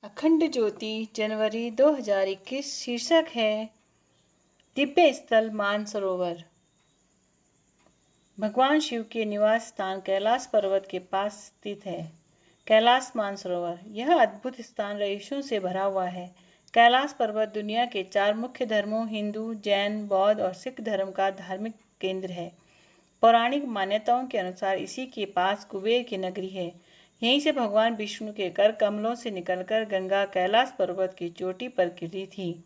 अखंड ज्योति जनवरी 2021। शीर्षक है दिव्य स्थल मानसरोवर। भगवान शिव के निवास स्थान कैलाश पर्वत के पास स्थित है। कैलाश मानसरोवर यह अद्भुत स्थान रईसों से भरा हुआ है। कैलाश पर्वत दुनिया के 4 मुख्य धर्मों हिंदू, जैन, बौद्ध और सिख धर्म का धार्मिक केंद्र है। पौराणिक मान्यताओं के अनुसार इसी के पास कुबेर की नगरी है। यहीं से भगवान विष्णु के कर कमलों से निकलकर गंगा कैलाश पर्वत की चोटी पर गिरी थी,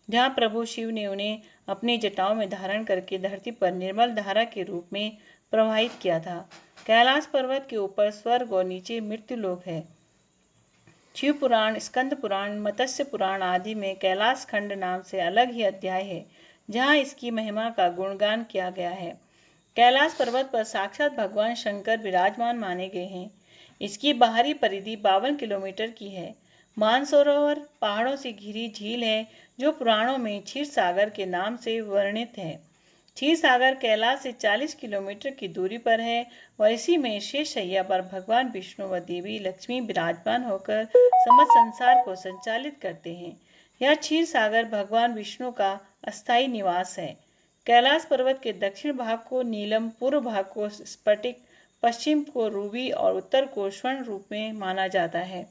जहां प्रभु शिव ने उन्हें अपनी जटाओं में धारण करके धरती पर निर्मल धारा के रूप में प्रवाहित किया था। कैलाश पर्वत के ऊपर स्वर्ग और नीचे मृत्युलोक है। शिव पुराण, स्कंद पुराण, मत्स्य पुराण आदि में कैलाश खंड नाम से अलग ही अध्याय है, जहां इसकी महिमा का गुणगान किया गया है। कैलाश पर्वत पर साक्षात भगवान शंकर विराजमान माने गए हैं। इसकी बाहरी परिधि 52 किलोमीटर की है। मानसरोवर पहाड़ों से घिरी झील है, जो पुराणों में क्षीर सागर के नाम से वर्णित है। क्षीर सागर कैलाश से 40 किलोमीटर की दूरी पर है और इसी में शेष शैया पर भगवान विष्णु व देवी लक्ष्मी विराजमान होकर समस्त संसार को संचालित करते हैं। यह क्षीर सागर भगवान विष्णु का अस्थायी निवास है। कैलाश पर्वत के दक्षिण भाग को नीलम, पूर्व भाग को स्फटिक, पश्चिम को रूबी और उत्तर को स्वर्ण रूप में माना जाता है।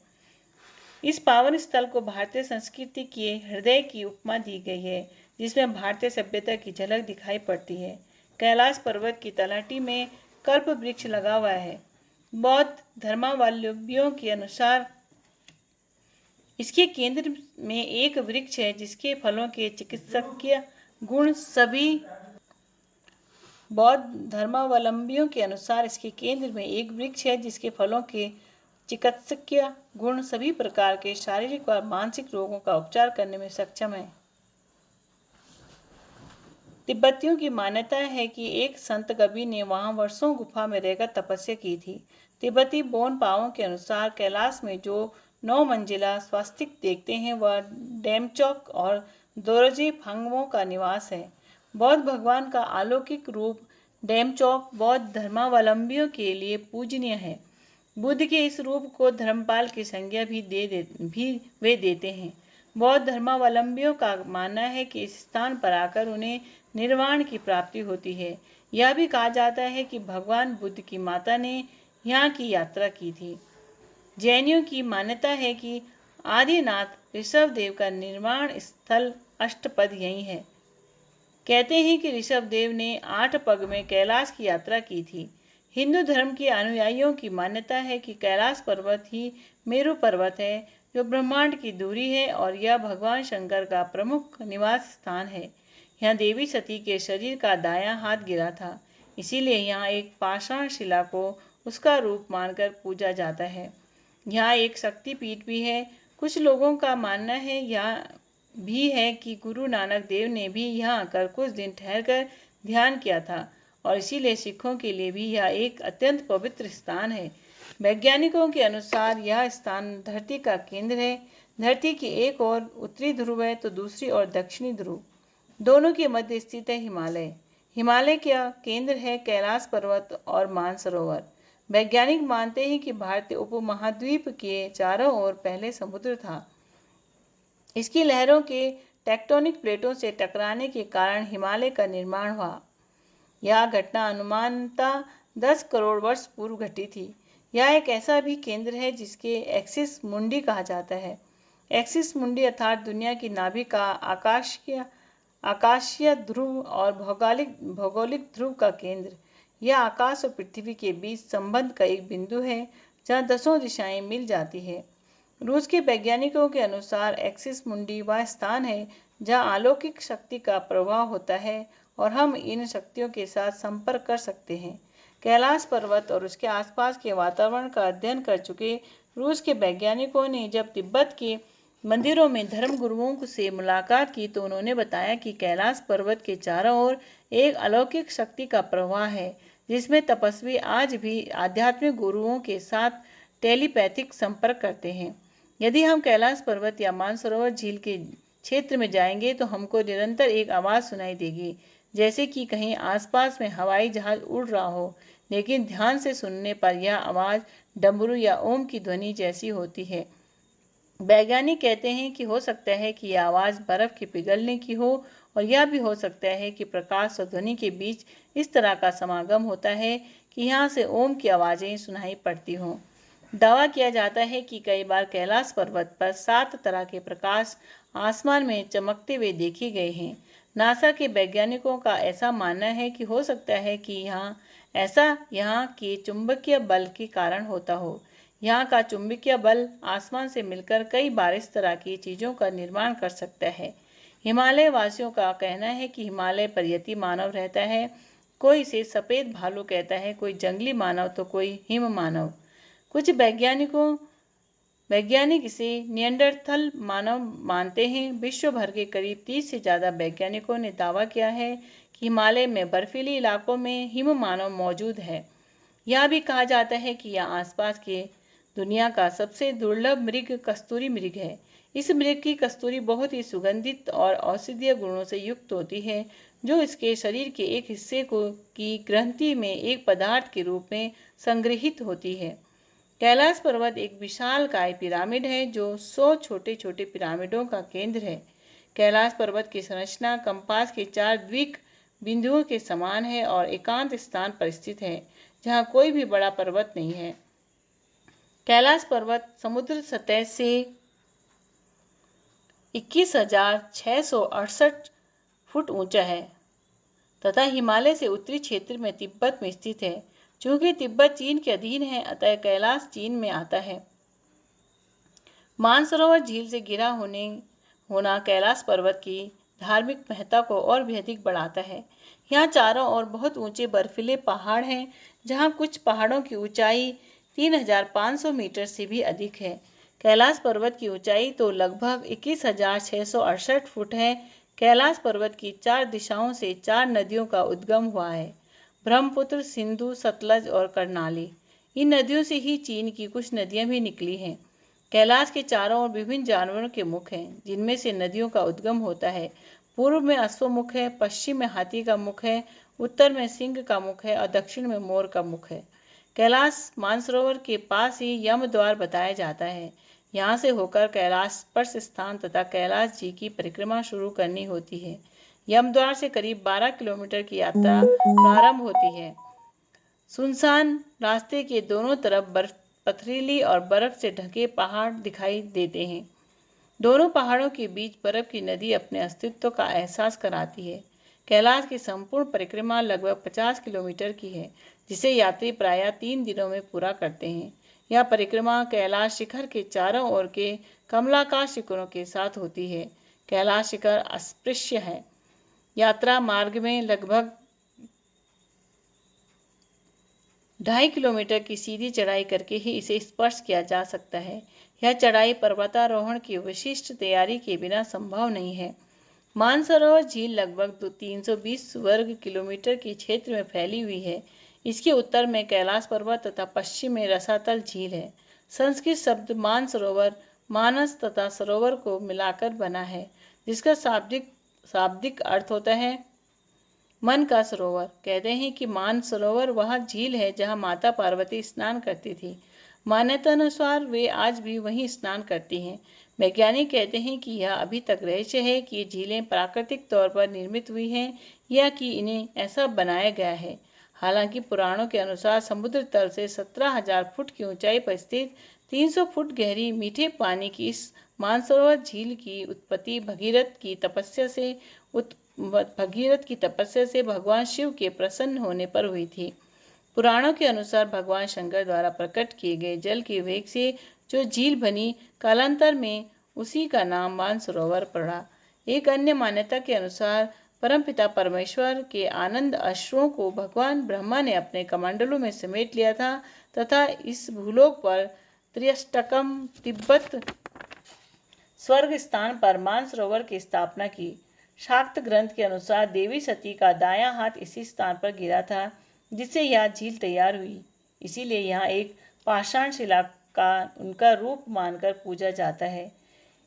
इस पावन स्थल को भारतीय संस्कृति के हृदय की उपमा दी गई है, जिसमें भारतीय सभ्यता की झलक दिखाई पड़ती है। कैलाश पर्वत की तलहटी में कल्प वृक्ष लगा हुआ है। बौद्ध धर्मावलंबियों के अनुसार इसके केंद्र में एक वृक्ष है, जिसके फलों के चिकित्सकीय गुण सभी बौद्ध धर्मावलंबियों के अनुसार इसके केंद्र में एक वृक्ष है, जिसके फलों के चिकित्सकीय गुण सभी प्रकार के शारीरिक और मानसिक रोगों का उपचार करने में सक्षम है। तिब्बतियों की मान्यता है कि एक संत कबीर ने वहां वर्षों गुफा में रहकर तपस्या की थी। तिब्बती बोन पाओं के अनुसार कैलाश में जो 9 मंजिला स्वास्तिक देखते हैं, वह डेमचौक और दोरजे फांगवों का निवास है। बौद्ध भगवान का अलौकिक रूप डेमचौक बौद्ध धर्मावलंबियों के लिए पूजनीय है। बुद्ध के इस रूप को धर्मपाल की संज्ञा भी वे देते हैं। बौद्ध धर्मावलंबियों का मानना है कि इस स्थान पर आकर उन्हें निर्वाण की प्राप्ति होती है। यह भी कहा जाता है कि भगवान बुद्ध की माता ने यहाँ की यात्रा की थी। जैनियों की मान्यता है कि आदिनाथ ऋषभ देव का निर्माण स्थल अष्टपद यही है। कहते हैं कि ऋषभ देव ने 8 पग में कैलाश की यात्रा की थी। हिंदू धर्म के अनुयायियों की मान्यता है कि कैलाश पर्वत ही मेरु पर्वत है, जो ब्रह्मांड की धुरी है और यह भगवान शंकर का प्रमुख निवास स्थान है। यहाँ देवी सती के शरीर का दायां हाथ गिरा था, इसीलिए यहाँ एक पाषाण शिला को उसका रूप मानकर पूजा जाता है। यहाँ एक शक्तिपीठ भी है। कुछ लोगों का मानना है यहाँ भी है कि गुरु नानक देव ने भी यहाँ आकर कुछ दिन ठहरकर ध्यान किया था और इसीलिए सिखों के लिए भी यह एक अत्यंत पवित्र स्थान है। वैज्ञानिकों के अनुसार यह स्थान धरती का केंद्र है। धरती की एक ओर उत्तरी ध्रुव है तो दूसरी ओर दक्षिणी ध्रुव। दोनों के मध्य स्थित है हिमालय। हिमालय का केंद्र है कैलाश पर्वत और मानसरोवर। वैज्ञानिक मानते हैं कि भारतीय उपमहाद्वीप के चारों ओर पहले समुद्र था। इसकी लहरों के टेक्टोनिक प्लेटों से टकराने के कारण हिमालय का निर्माण हुआ। यह घटना अनुमानतः 10 करोड़ वर्ष पूर्व घटी थी। यह एक ऐसा भी केंद्र है जिसके एक्सिस मुंडी कहा जाता है। एक्सिस मुंडी अर्थात दुनिया की नाभि का आकाशीय ध्रुव और भौगोलिक ध्रुव का केंद्र। यह आकाश और पृथ्वी के बीच संबंध का एक बिंदु है, जहाँ 10 दिशाएं मिल जाती है। रूस के वैज्ञानिकों के अनुसार एक्सिस मुंडी वह स्थान है जहाँ अलौकिक शक्ति का प्रवाह होता है और हम इन शक्तियों के साथ संपर्क कर सकते हैं। कैलाश पर्वत और उसके आसपास के वातावरण का अध्ययन कर चुके रूस के वैज्ञानिकों ने जब तिब्बत के मंदिरों में धर्म गुरुओं से मुलाकात की तो उन्होंने बताया कि कैलाश पर्वत के चारों ओर एक अलौकिक शक्ति का प्रवाह है, जिसमें तपस्वी आज भी आध्यात्मिक गुरुओं के साथ टेलीपैथिक संपर्क करते हैं। यदि हम कैलाश पर्वत या मानसरोवर झील के क्षेत्र में जाएंगे तो हमको निरंतर एक आवाज़ सुनाई देगी, जैसे कि कहीं आसपास में हवाई जहाज उड़ रहा हो, लेकिन ध्यान से सुनने पर यह आवाज़ डमरू या ओम की ध्वनि जैसी होती है। वैज्ञानिक कहते हैं कि हो सकता है कि यह आवाज़ बर्फ के पिघलने की हो, और यह भी हो सकता है कि प्रकाश और ध्वनि के बीच इस तरह का समागम होता है कि यहाँ से ओम की आवाज़ें सुनाई पड़ती हों। दावा किया जाता है कि कई बार कैलाश पर्वत पर 7 तरह के प्रकाश आसमान में चमकते हुए देखे गए हैं। नासा के वैज्ञानिकों का ऐसा मानना है कि हो सकता है कि यहाँ के चुंबकीय बल के कारण होता हो। यहाँ का चुंबकीय बल आसमान से मिलकर कई बार इस तरह की चीज़ों का निर्माण कर सकता है। हिमालय वासियों का कहना है कि हिमालय पर यति मानव रहता है। कोई इसे सफ़ेद भालू कहता है, कोई जंगली मानव तो कोई हिम मानव। कुछ वैज्ञानिक इसे निएंडरथल मानव मानते हैं। विश्व भर के करीब 30 से ज़्यादा वैज्ञानिकों ने दावा किया है कि हिमालय में बर्फीले इलाकों में हिम मानव मौजूद है। यह भी कहा जाता है कि यह आसपास के दुनिया का सबसे दुर्लभ मृग कस्तूरी मृग है। इस मृग की कस्तूरी बहुत ही सुगंधित और औषधीय गुणों से युक्त होती है, जो इसके शरीर के एक हिस्से की ग्रंथि में एक पदार्थ के रूप में संग्रहित होती है। कैलाश पर्वत एक विशालकाय पिरामिड है जो 100 छोटे छोटे पिरामिडों का केंद्र है। कैलाश पर्वत की संरचना कंपास के 4 द्विक बिंदुओं के समान है और एकांत स्थान पर स्थित है जहाँ कोई भी बड़ा पर्वत नहीं है। कैलाश पर्वत समुद्र सतह से 21,668 फुट ऊंचा है तथा हिमालय से उत्तरी क्षेत्र में तिब्बत में स्थित है। चूंकि तिब्बत चीन के अधीन है, अतः कैलाश चीन में आता है। मानसरोवर झील से घिरा होना कैलाश पर्वत की धार्मिक महत्ता को और भी अधिक बढ़ाता है। यहाँ चारों ओर बहुत ऊंचे बर्फीले पहाड़ हैं, जहाँ कुछ पहाड़ों की ऊंचाई 3,500 मीटर से भी अधिक है। कैलाश पर्वत की ऊंचाई तो लगभग 21,668 फुट है। कैलाश पर्वत की 4 दिशाओं से 4 नदियों का उद्गम हुआ है, ब्रह्मपुत्र, सिंधु, सतलज और कर्णाली। इन नदियों से ही चीन की कुछ नदियां भी निकली हैं। कैलाश के चारों ओर विभिन्न जानवरों के मुख हैं, जिनमें से नदियों का उद्गम होता है। पूर्व में अश्वमुख है, पश्चिम में हाथी का मुख है, उत्तर में सिंह का मुख है और दक्षिण में मोर का मुख है। कैलाश मानसरोवर के पास ही यम द्वार बताया जाता है। यहाँ से होकर कैलाश स्पर्श स्थान तथा कैलाश जी की परिक्रमा शुरू करनी होती है। यमद्वार से करीब 12 किलोमीटर की यात्रा प्रारंभ होती है। सुनसान रास्ते के दोनों तरफ पथरीली और बर्फ से ढके पहाड़ दिखाई देते हैं। दोनों पहाड़ों के बीच बर्फ की नदी अपने अस्तित्व का एहसास कराती है। कैलाश की संपूर्ण परिक्रमा लगभग 50 किलोमीटर की है, जिसे यात्री प्रायः 3 दिनों में पूरा करते हैं। यह परिक्रमा कैलाश शिखर के चारों ओर के कमलाकार शिखरों के साथ होती है। कैलाश शिखर अस्पृश्य है। यात्रा मार्ग में लगभग 2.5 किलोमीटर की सीधी चढ़ाई करके ही इसे स्पर्श किया जा सकता है। यह चढ़ाई पर्वतारोहण की विशिष्ट तैयारी के बिना संभव नहीं है। मानसरोवर झील लगभग 320 वर्ग किलोमीटर के क्षेत्र में फैली हुई है। इसके उत्तर में कैलाश पर्वत तथा पश्चिम में रसातल झील है। संस्कृत शब्द मानसरोवर मानस तथा सरोवर को मिलाकर बना है, जिसका शाब्दिक अर्थ होता है मन का सरोवर। कहते हैं कि मानसरोवर वह झील है जहाँ माता पार्वती स्नान करती थी। मान्यतानुसार वे आज भी वहीं स्नान करती हैं। वैज्ञानिक कहते हैं कि यह अभी तक रहस्य है कि ये झीलें प्राकृतिक तौर पर निर्मित हुई हैं या कि इन्हें ऐसा बनाया गया है। हालांकि पुराणों के अनुसार समुद्र तल से 17,000 फुट की ऊंचाई पर स्थित 300 फुट गहरी मीठे पानी की इस मानसरोवर झील की उत्पत्ति भगीरथ की तपस्या से भगवान शिव के प्रसन्न होने पर हुई थी। पुराणों के अनुसार भगवान शंकर द्वारा प्रकट किए गए जल के वेग से जो झील बनी, कालांतर में उसी का नाम मानसरोवर पड़ा। एक अन्य मान्यता के अनुसार परमपिता परमेश्वर के आनंद अश्रुओं को भगवान ब्रह्मा ने अपने कमंडलों में समेट लिया था तथा इस भूलोक पर त्रियष्टकम तिब्बत स्वर्ग स्थान पर मानसरोवर की स्थापना की। शाक्त ग्रंथ के अनुसार देवी सती का दायां हाथ इसी स्थान पर गिरा था जिससे यह झील तैयार हुई। इसीलिए यहाँ एक पाषाण शिला का उनका रूप मानकर पूजा जाता है।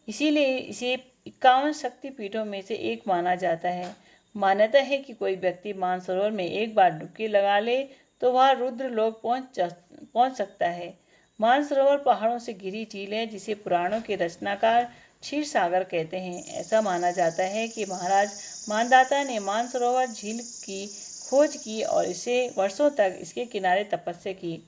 इसीलिए इसे 51 शक्तिपीठों में से एक माना जाता है। मान्यता है कि कोई व्यक्ति मानसरोवर में एक बार डुबकी लगा ले तो वह रुद्र लोक पहुंच सकता है। मानसरोवर पहाड़ों से घिरी झील है जिसे पुराणों के रचनाकार क्षीर सागर कहते हैं। ऐसा माना जाता है कि महाराज मानदाता ने मानसरोवर झील की खोज की और इसे वर्षों तक इसके किनारे तपस्या की।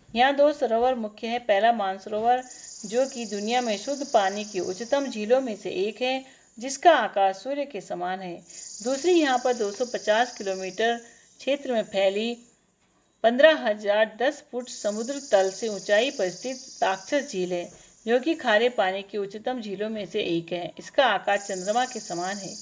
यहाँ दो सरोवर मुख्य है। पहला मानसरोवर जो कि दुनिया में शुद्ध पानी की उच्चतम झीलों में से एक है, जिसका आकार सूर्य के समान है। दूसरी यहाँ पर 250 किलोमीटर क्षेत्र में फैली 15,010 फुट समुद्र तल से ऊंचाई पर स्थित राक्षस झील है, जो कि खारे पानी की उच्चतम झीलों में से एक है। इसका आकार चंद्रमा के समान है।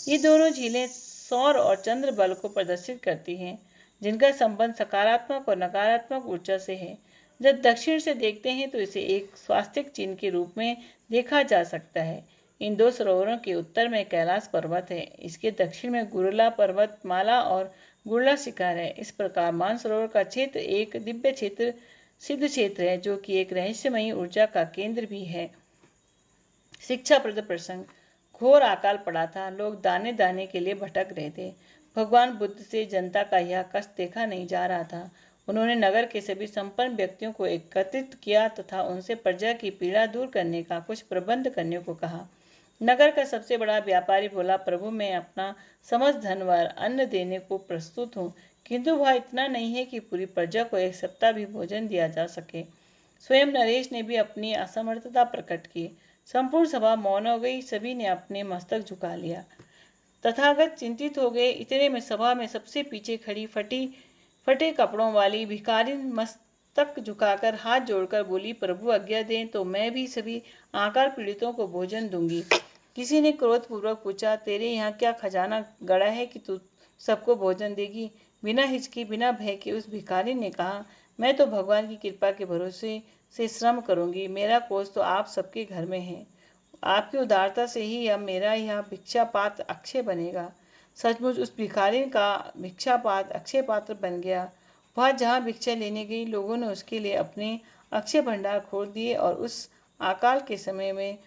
ये दोनों झीलें सौर और चंद्र बल को प्रदर्शित करती हैं, जिनका संबंध सकारात्मक और नकारात्मक ऊर्जा से है। जब दक्षिण से देखते हैं तो इसे एक स्वास्तिक चिन्ह के रूप में देखा जा सकता है। इन दो सरोवरों के उत्तर में कैलाश पर्वत है। इसके दक्षिण में गुरला पर्वत माला और गुरला शिखर है। इस प्रकार मानसरोवर का क्षेत्र एक दिव्य क्षेत्र सिद्ध क्षेत्र है, जो कि एक रहस्यमयी ऊर्जा का केंद्र भी है। शिक्षाप्रद प्रसंग। घोर अकाल पड़ा था। लोग दाने दाने के लिए भटक रहे थे। भगवान बुद्ध से जनता का यह कष्ट देखा नहीं जा रहा था। उन्होंने नगर के सभी संपन्न व्यक्तियों को एकत्रित किया तथा उनसे प्रजा की पीड़ा दूर करने का कुछ प्रबंध करने को कहा। नगर का सबसे बड़ा व्यापारी बोला, प्रभु मैं अपना समस्त धन व अन्न देने को प्रस्तुत हूँ, किंतु वह इतना नहीं है कि पूरी प्रजा को एक सप्ताह भी भोजन दिया जा सके। स्वयं नरेश ने भी अपनी असमर्थता प्रकट की। संपूर्ण सभा मौन हो गई। सभी ने अपने मस्तक झुका लिया। तथागत चिंतित हो गए। इतने में सभा में सबसे पीछे खड़ी फटे कपड़ों वाली भिखारिन मस्तक झुकाकर हाथ जोड़कर बोली, प्रभु आज्ञा दें तो मैं भी सभी आकार पीड़ितों को भोजन दूंगी। किसी ने क्रोधपूर्वक पूछा, तेरे यहाँ क्या खजाना गड़ा है कि तू सबको भोजन देगी? बिना हिचकी बिना भय के उस भिखारी ने कहा, मैं तो भगवान की कृपा के भरोसे से श्रम करूंगी। मेरा कोष तो आप सबके घर में है। आपकी उदारता से ही अब मेरा यह भिक्षा पात्र अक्षय बनेगा। सचमुच उस भिखारी का भिक्षा पात्र अक्षय पात्र बन गया। वह जहाँ भिक्षा लेने गई, लोगों ने उसके लिए अपने अक्षय भंडार खोल दिए और उस अकाल के समय में